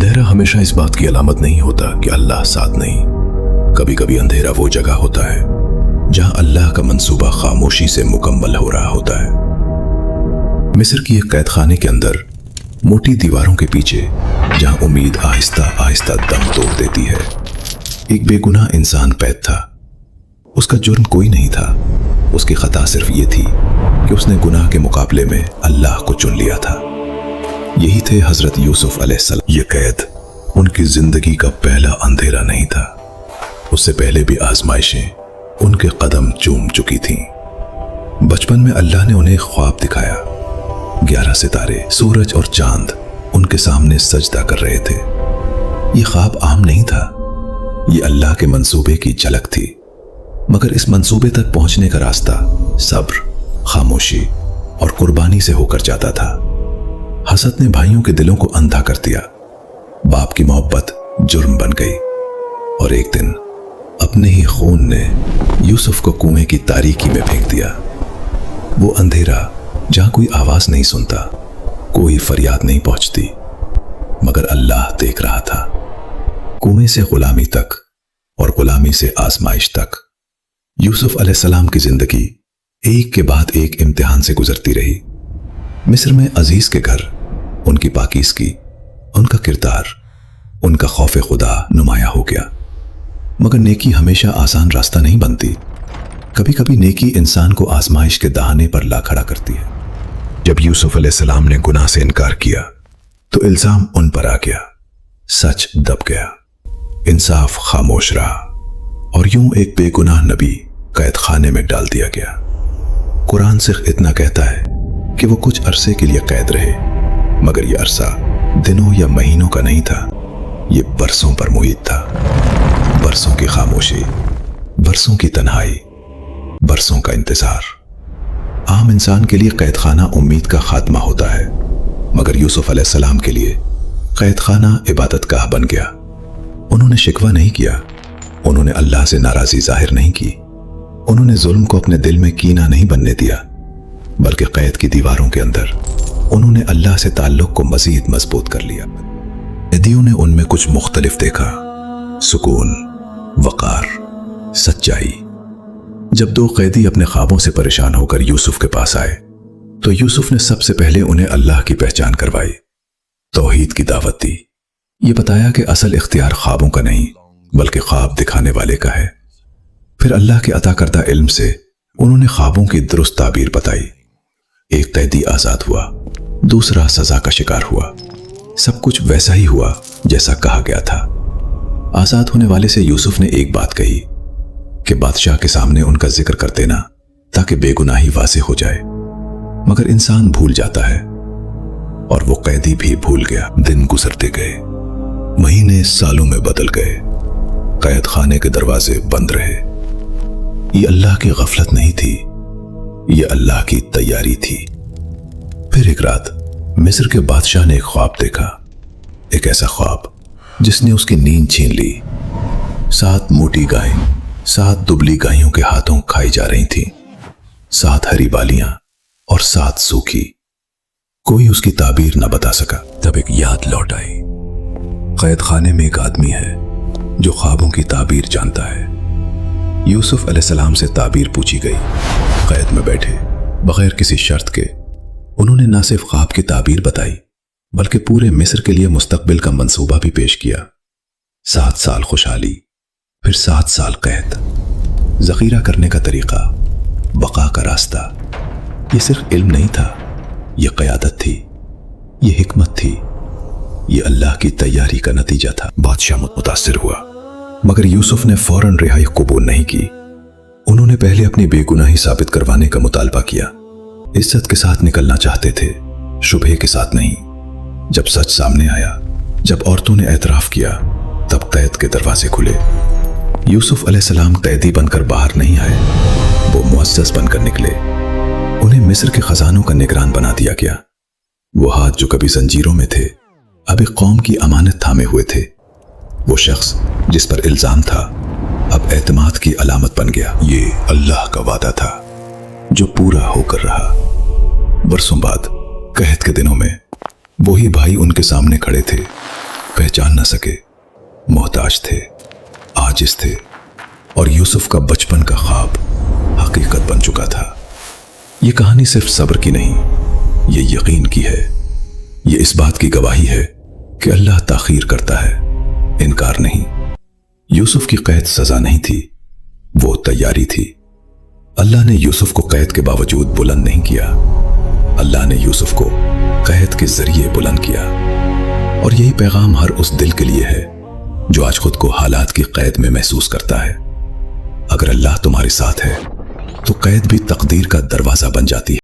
अंधेरा हमेशा इस बात की अलामत नहीं होता कि अल्लाह साथ नहीं। कभी कभी अंधेरा वो जगह होता है जहां अल्लाह का मंसूबा खामोशी से मुकम्मल हो रहा होता है। मिस्र की एक कैद खाने के अंदर मोटी दीवारों के पीछे जहां उम्मीद आहिस्ता आहिस्ता दम तोड़ देती है, एक बेगुनाह इंसान कैद था। उसका जुर्म कोई नहीं था, उसकी खता सिर्फ ये थी कि उसने गुनाह के मुकाबले में अल्लाह को चुन लिया था। यही थे हजरत यूसुफ अलैहिस्सलाम। ये कैद उनकी जिंदगी का पहला अंधेरा नहीं था, उससे पहले भी आजमाइशें उनके कदम चूम चुकी थीं। बचपन में अल्लाह ने उन्हें ख्वाब दिखाया। 11 सितारे, सूरज और चांद उनके सामने सजदा कर रहे थे। ये ख्वाब आम नहीं था, ये अल्लाह के मंसूबे की झलक थी। मगर इस मंसूबे तक पहुंचने का रास्ता सब्र, खामोशी और कुर्बानी से होकर जाता था। हसद ने भाइयों के दिलों को अंधा कर दिया। बाप की मोहब्बत जुर्म बन गई और एक दिन अपने ही खून ने यूसुफ को कुएं की तारीकी में फेंक दिया। वो अंधेरा जहां कोई आवाज नहीं सुनता, कोई फरियाद नहीं पहुंचती, मगर अल्लाह देख रहा था। कुएं से गुलामी तक और गुलामी से आजमाइश तक यूसुफ अलैहिस्सलाम की जिंदगी एक के बाद एक इम्तिहान से गुजरती रही। मिस्र में अजीज के घर उनकी पाकीज़गी, उनका किरदार, उनका खौफ खुदा नुमाया हो गया। मगर नेकी हमेशा आसान रास्ता नहीं बनती। कभी कभी नेकी इंसान को आजमाइश के दहाने पर ला खड़ा करती है। जब यूसुफ अलैहिस्सलाम ने गुनाह से इनकार किया तो इल्जाम उन पर आ गया, सच दब गया, इंसाफ खामोश रहा और यूं एक बेगुनाह नबी कैद खाने में डाल दिया गया। कुरान सिर्फ इतना कहता है कि वो कुछ अरसे के लिए कैद रहे, मगर ये अरसा दिनों या महीनों का नहीं था, ये बरसों पर मुहित था। बरसों की खामोशी, बरसों की तन्हाई, बरसों का इंतजार। आम इंसान के लिए कैद खाना उम्मीद का खात्मा होता है, मगर यूसुफ अलैहिस्सलाम के लिए कैद खाना इबादत गाह बन गया। उन्होंने शिकवा नहीं किया, उन्होंने अल्लाह से नाराजी जाहिर नहीं की, उन्होंने जुल्म को अपने दिल में कीना नहीं बनने दिया, बल्कि कैद की दीवारों के अंदर उन्होंने अल्लाह से ताल्लुक को मजीद मजबूत कर लिया। कैदियों ने उनमें कुछ मुख्तलिफ देखा, सुकून, वकार, सच्चाई। जब दो कैदी अपने ख्वाबों से परेशान होकर यूसुफ के पास आए तो यूसुफ ने सबसे पहले उन्हें अल्लाह की पहचान करवाई, तौहीद की दावत दी। ये बताया कि असल इख्तियार ख्वाबों का नहीं बल्कि ख्वाब दिखाने वाले का है। फिर अल्लाह के अता करदा इल्म से उन्होंने ख्वाबों की दुरुस्त ताबीर बताई। एक कैदी आजाद हुआ, दूसरा सजा का शिकार हुआ। सब कुछ वैसा ही हुआ जैसा कहा गया था। आजाद होने वाले से यूसुफ ने एक बात कही कि बादशाह के सामने उनका जिक्र कर देना ताकि बेगुनाही वाज़े हो जाए। मगर इंसान भूल जाता है और वो कैदी भी भूल गया। दिन गुजरते गए, महीने सालों में बदल गए, कैद खाने के दरवाजे बंद रहे। ये अल्लाह की गफलत नहीं थी, ये अल्लाह की तैयारी थी। फिर एक रात मिस्र के बादशाह ने एक ख्वाब देखा, एक ऐसा ख्वाब जिसने उसकी नींद छीन ली। 7 मोटी गायें 7 दुबली गायों के हाथों खाई जा रही थीं, 7 हरी बालियां और 7 सूखी। कोई उसकी ताबीर न बता सका। तब एक याद लौट आई। कैद खाने में एक आदमी है जो ख्वाबों की ताबीर जानता है। यूसुफ अलैहिस्सलाम से ताबीर पूछी गई। कैद में बैठे बगैर किसी शर्त के उन्होंने न सिर्फ ख्वाब की ताबीर बताई बल्कि पूरे मिस्र के लिए मुस्तकबिल का मंसूबा भी पेश किया। 7 साल खुशहाली, फिर 7 साल कैद, ज़ख़ीरा करने का तरीका, बका का रास्ता। ये सिर्फ इल्म नहीं था, ये क़यादत थी, ये हिकमत थी, ये अल्लाह की तैयारी का नतीजा था। बादशाह मुतासिर हुआ, मगर यूसुफ ने फौरन रिहाई कबूल नहीं की। उन्होंने पहले अपनी बेगुनाही साबित करवाने का मुतालबा किया। इज्जत के साथ निकलना चाहते थे, शुबहे के साथ नहीं। जब सच सामने आया, जब औरतों ने एतराफ किया, तब कैद के दरवाजे खुले। यूसुफ अलैहिस्सलाम कैदी बनकर बाहर नहीं आए, वो मुअज़्ज़ज़ बनकर निकले। उन्हें मिस्र के खजानों का निगरान बना दिया गया। वो हाथ जो कभी जंजीरों में थे अब एक कौम की अमानत थामे हुए थे। वो शख्स जिस पर इल्जाम था अब एतमाद की अलामत बन गया। ये अल्लाह का वादा था जो पूरा होकर रहा। बरसों बाद कहत के दिनों में वही भाई उनके सामने खड़े थे, पहचान न सके, मोहताज थे, आजिज थे, और यूसुफ का बचपन का ख्वाब हकीकत बन चुका था। ये कहानी सिर्फ सब्र की नहीं, ये यकीन की है। ये इस बात की गवाही है कि अल्लाह ताखीर करता है, इनकार नहीं। यूसुफ की कैद सजा नहीं थी, वो तैयारी थी। अल्लाह ने यूसुफ को कैद के बावजूद बुलंद नहीं किया, अल्लाह ने यूसुफ को कैद के जरिए बुलंद किया। और यही पैगाम हर उस दिल के लिए है जो आज खुद को हालात की कैद में महसूस करता है। अगर अल्लाह तुम्हारे साथ है तो कैद भी तकदीर का दरवाजा बन जाती है।